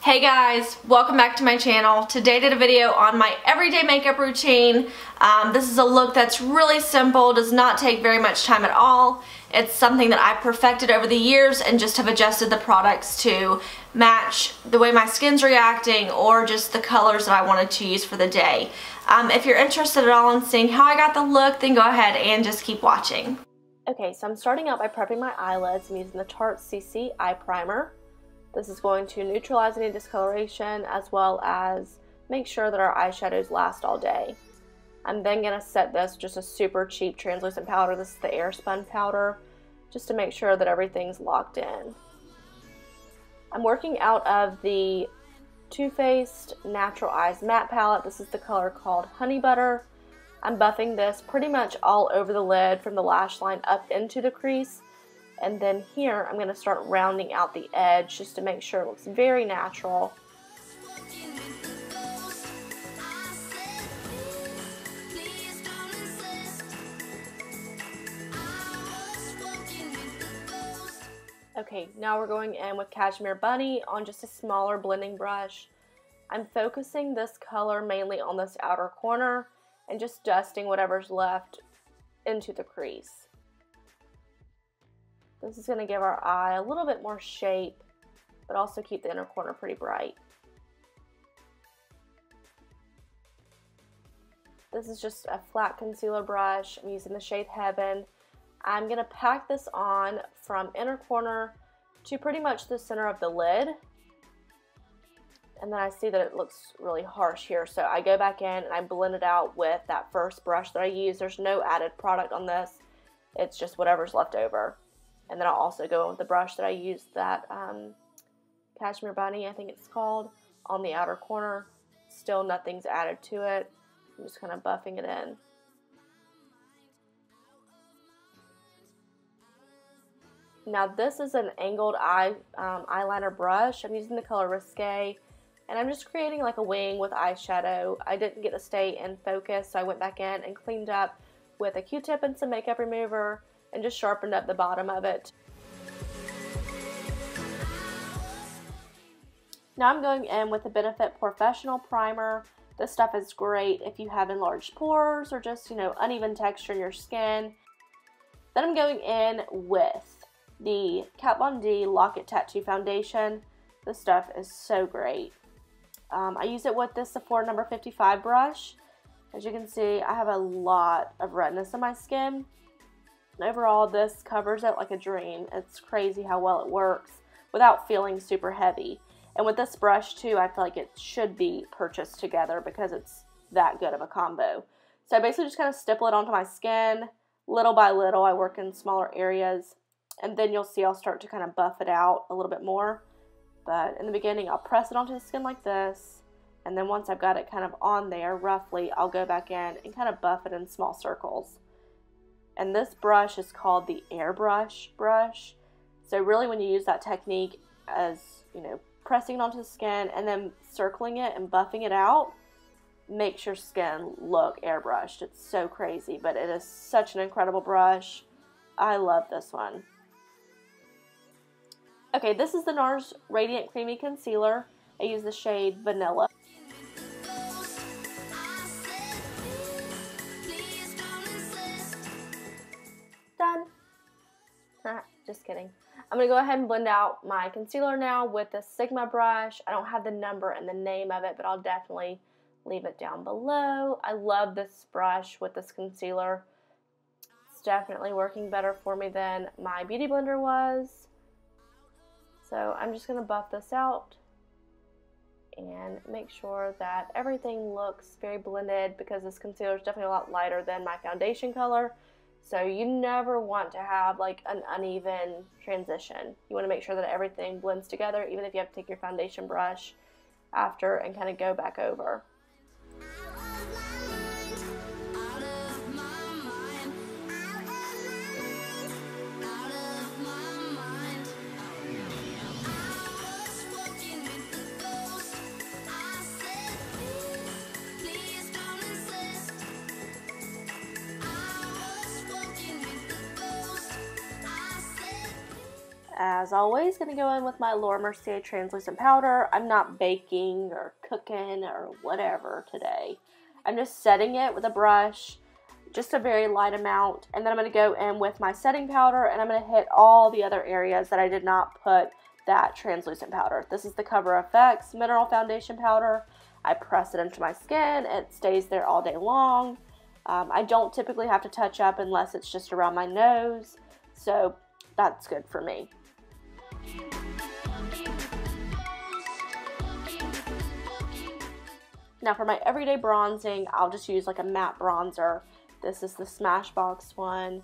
Hey guys, welcome back to my channel. Today I did a video on my everyday makeup routine. This is a look that's really simple, does not take very much time at all. It's something that I perfected over the years and just have adjusted the products to match the way my skin's reacting or just the colors that I wanted to use for the day. If you're interested at all in seeing how I got the look, then go ahead and just keep watching. Okay, so I'm starting out by prepping my eyelids. I'm using the Tarte CC Eye Primer. This is going to neutralize any discoloration as well as make sure that our eyeshadows last all day. I'm then going to set this just a super cheap translucent powder. This is the Airspun powder, just to make sure that everything's locked in. I'm working out of the Too Faced Natural Eyes Matte Palette. This is the color called Honey Butter. I'm buffing this pretty much all over the lid from the lash line up into the crease. And then here, I'm going to start rounding out the edge just to make sure it looks very natural. Okay, now we're going in with Cashmere Bunny on just a smaller blending brush. I'm focusing this color mainly on this outer corner and just dusting whatever's left into the crease. This is going to give our eye a little bit more shape, but also keep the inner corner pretty bright. This is just a flat concealer brush. I'm using the shade Heaven. I'm going to pack this on from inner corner to pretty much the center of the lid. And then I see that it looks really harsh here, so I go back in and I blend it out with that first brush that I used. There's no added product on this. It's just whatever's left over. And then I'll also go in with the brush that I used, that Cashmere Bunny, I think it's called, on the outer corner. Still nothing's added to it. I'm just kind of buffing it in. Now this is an angled eyeliner brush. I'm using the color Risque. And I'm just creating like a wing with eyeshadow. I didn't get to stay in focus, so I went back in and cleaned up with a Q-tip and some makeup remover and just sharpened up the bottom of it. Now I'm going in with the Benefit Porefessional Primer. This stuff is great if you have enlarged pores or just, uneven texture in your skin. Then I'm going in with the KatVonD Lock It Tattoo Foundation. This stuff is so great. I use it with this Sephora number 55 brush. As you can see, I have a lot of redness in my skin. And overall, this covers it like a dream. It's crazy how well it works without feeling super heavy. And with this brush too, I feel like it should be purchased together because it's that good of a combo. So I basically just kind of stipple it onto my skin. Little by little, I work in smaller areas. And then you'll see I'll start to kind of buff it out a little bit more. But in the beginning, I'll press it onto the skin like this. And then once I've got it kind of on there, roughly, I'll go back in and kind of buff it in small circles. And this brush is called the Airbrush brush. So really when you use that technique as, pressing it onto the skin and then circling it and buffing it out, makes your skin look airbrushed. It's so crazy, but it is such an incredible brush. I love this one. Okay, this is the Nars Radiant Creamy Concealer. I use the shade Vanilla. Done. Just kidding. I'm going to go ahead and blend out my concealer now with the Sigma brush. I don't have the number and the name of it, but I'll definitely leave it down below. I love this brush with this concealer. It's definitely working better for me than my Beauty Blender was. So I'm just going to buff this out and make sure that everything looks very blended because this concealer is definitely a lot lighter than my foundation color. So you never want to have like an uneven transition. You want to make sure that everything blends together, even if you have to take your foundation brush after and kind of go back over. as always, going to go in with my Laura Mercier translucent powder. I'm not baking or cooking or whatever today. I'm just setting it with a brush, just a very light amount, and then I'm going to go in with my setting powder, and I'm going to hit all the other areas that I did not put that translucent powder. This is the CoverFX Mineral Foundation Powder. I press it into my skin. It stays there all day long. I don't typically have to touch up unless it's just around my nose, so that's good for me. Now for my everyday bronzing, I'll just use like a matte bronzer. This is the Smashbox one.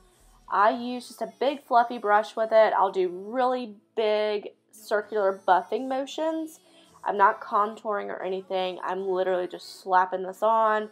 I use just a big fluffy brush with it. I'll do really big circular buffing motions. I'm not contouring or anything. I'm literally just slapping this on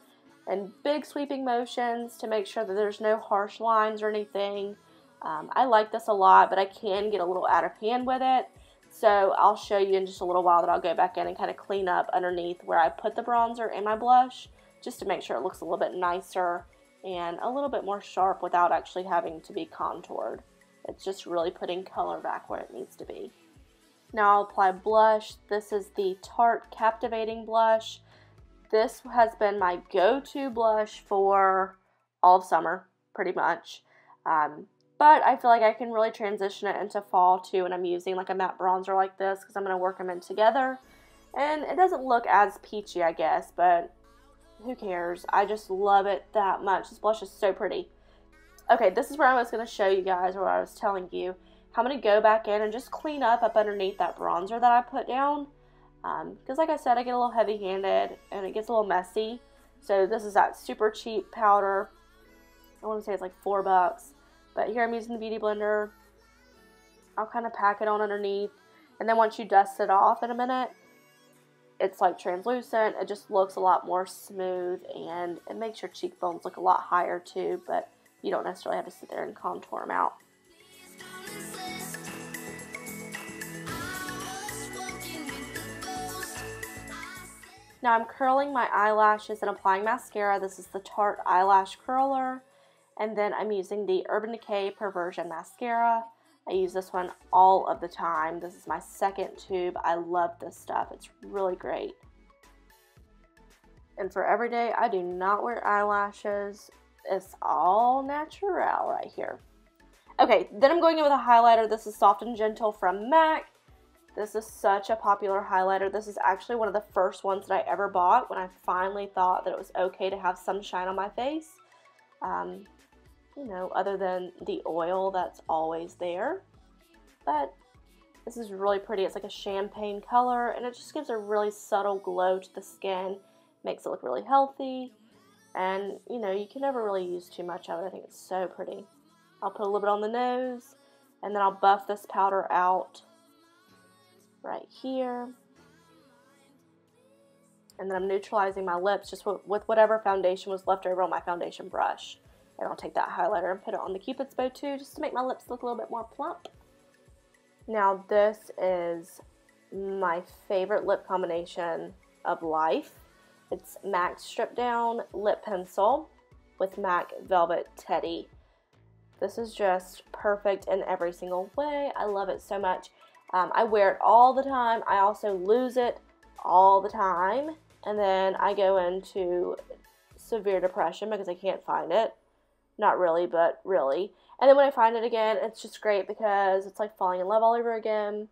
and big sweeping motions to make sure that there's no harsh lines or anything. I like this a lot, but I can get a little out of hand with it. So I'll show you in just a little while that I'll go back in and kind of clean up underneath where I put the bronzer and my blush, just to make sure it looks a little bit nicer and a little bit more sharp without actually having to be contoured. It's just really putting color back where it needs to be. Now I'll apply blush. This is the Tarte Captivating Blush. This has been my go-to blush for all of summer, pretty much. But I feel like I can really transition it into fall too when I'm using like a matte bronzer like this, because I'm going to work them in together. And it doesn't look as peachy, I guess, but who cares? I just love it that much. This blush is so pretty. Okay, this is where I was going to show you guys, or what I was telling you. I'm going to go back in and just clean up underneath that bronzer that I put down. Because like I said, I get a little heavy-handed and it gets a little messy. So this is that super cheap powder. I want to say it's like $4. But here I'm using the Beauty Blender. I'll kind of pack it on underneath. And then once you dust it off in a minute, it's like translucent. It just looks a lot more smooth and it makes your cheekbones look a lot higher too. But you don't necessarily have to sit there and contour them out. Now I'm curling my eyelashes and applying mascara. This is the Tarte Eyelash Curler. And then I'm using the Urban Decay Perversion Mascara. I use this one all of the time. This is my second tube. I love this stuff. It's really great. And for everyday, I do not wear eyelashes. It's all natural right here. Okay, then I'm going in with a highlighter. This is Soft and Gentle from MAC. This is such a popular highlighter. This is actually one of the first ones that I ever bought when I finally thought that it was okay to have some shine on my face. You know, other than the oil that's always there. But this is really pretty. It's like a champagne color, and it just gives a really subtle glow to the skin. Makes it look really healthy. And, you know, you can never really use too much of it. I think it's so pretty. I'll put a little bit on the nose, and then I'll buff this powder out right here. And then I'm neutralizing my lips just with whatever foundation was left over on my foundation brush. And I'll take that highlighter and put it on the Cupid's bow too, just to make my lips look a little bit more plump. Now this is my favorite lip combination of life. It's MAC Strip Down Lip Pencil with MAC Velvet Teddy. This is just perfect in every single way. I love it so much. I wear it all the time. I also lose it all the time. And then I go into severe depression because I can't find it. Not really, but really. And then when I find it again, it's just great because it's like falling in love all over again.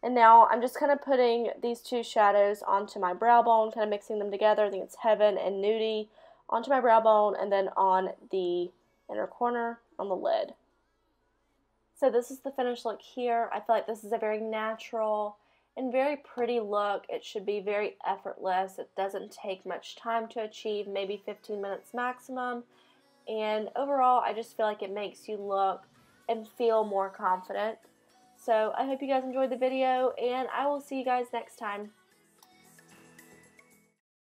And now I'm just kind of putting these two shadows onto my brow bone, kind of mixing them together. I think it's Heaven and Nudie onto my brow bone, and then on the inner corner on the lid. So this is the finished look here. I feel like this is a very natural and very pretty look. It should be very effortless. It doesn't take much time to achieve, maybe 15 minutes maximum. And overall, I just feel like it makes you look and feel more confident. So I hope you guys enjoyed the video, and I will see you guys next time.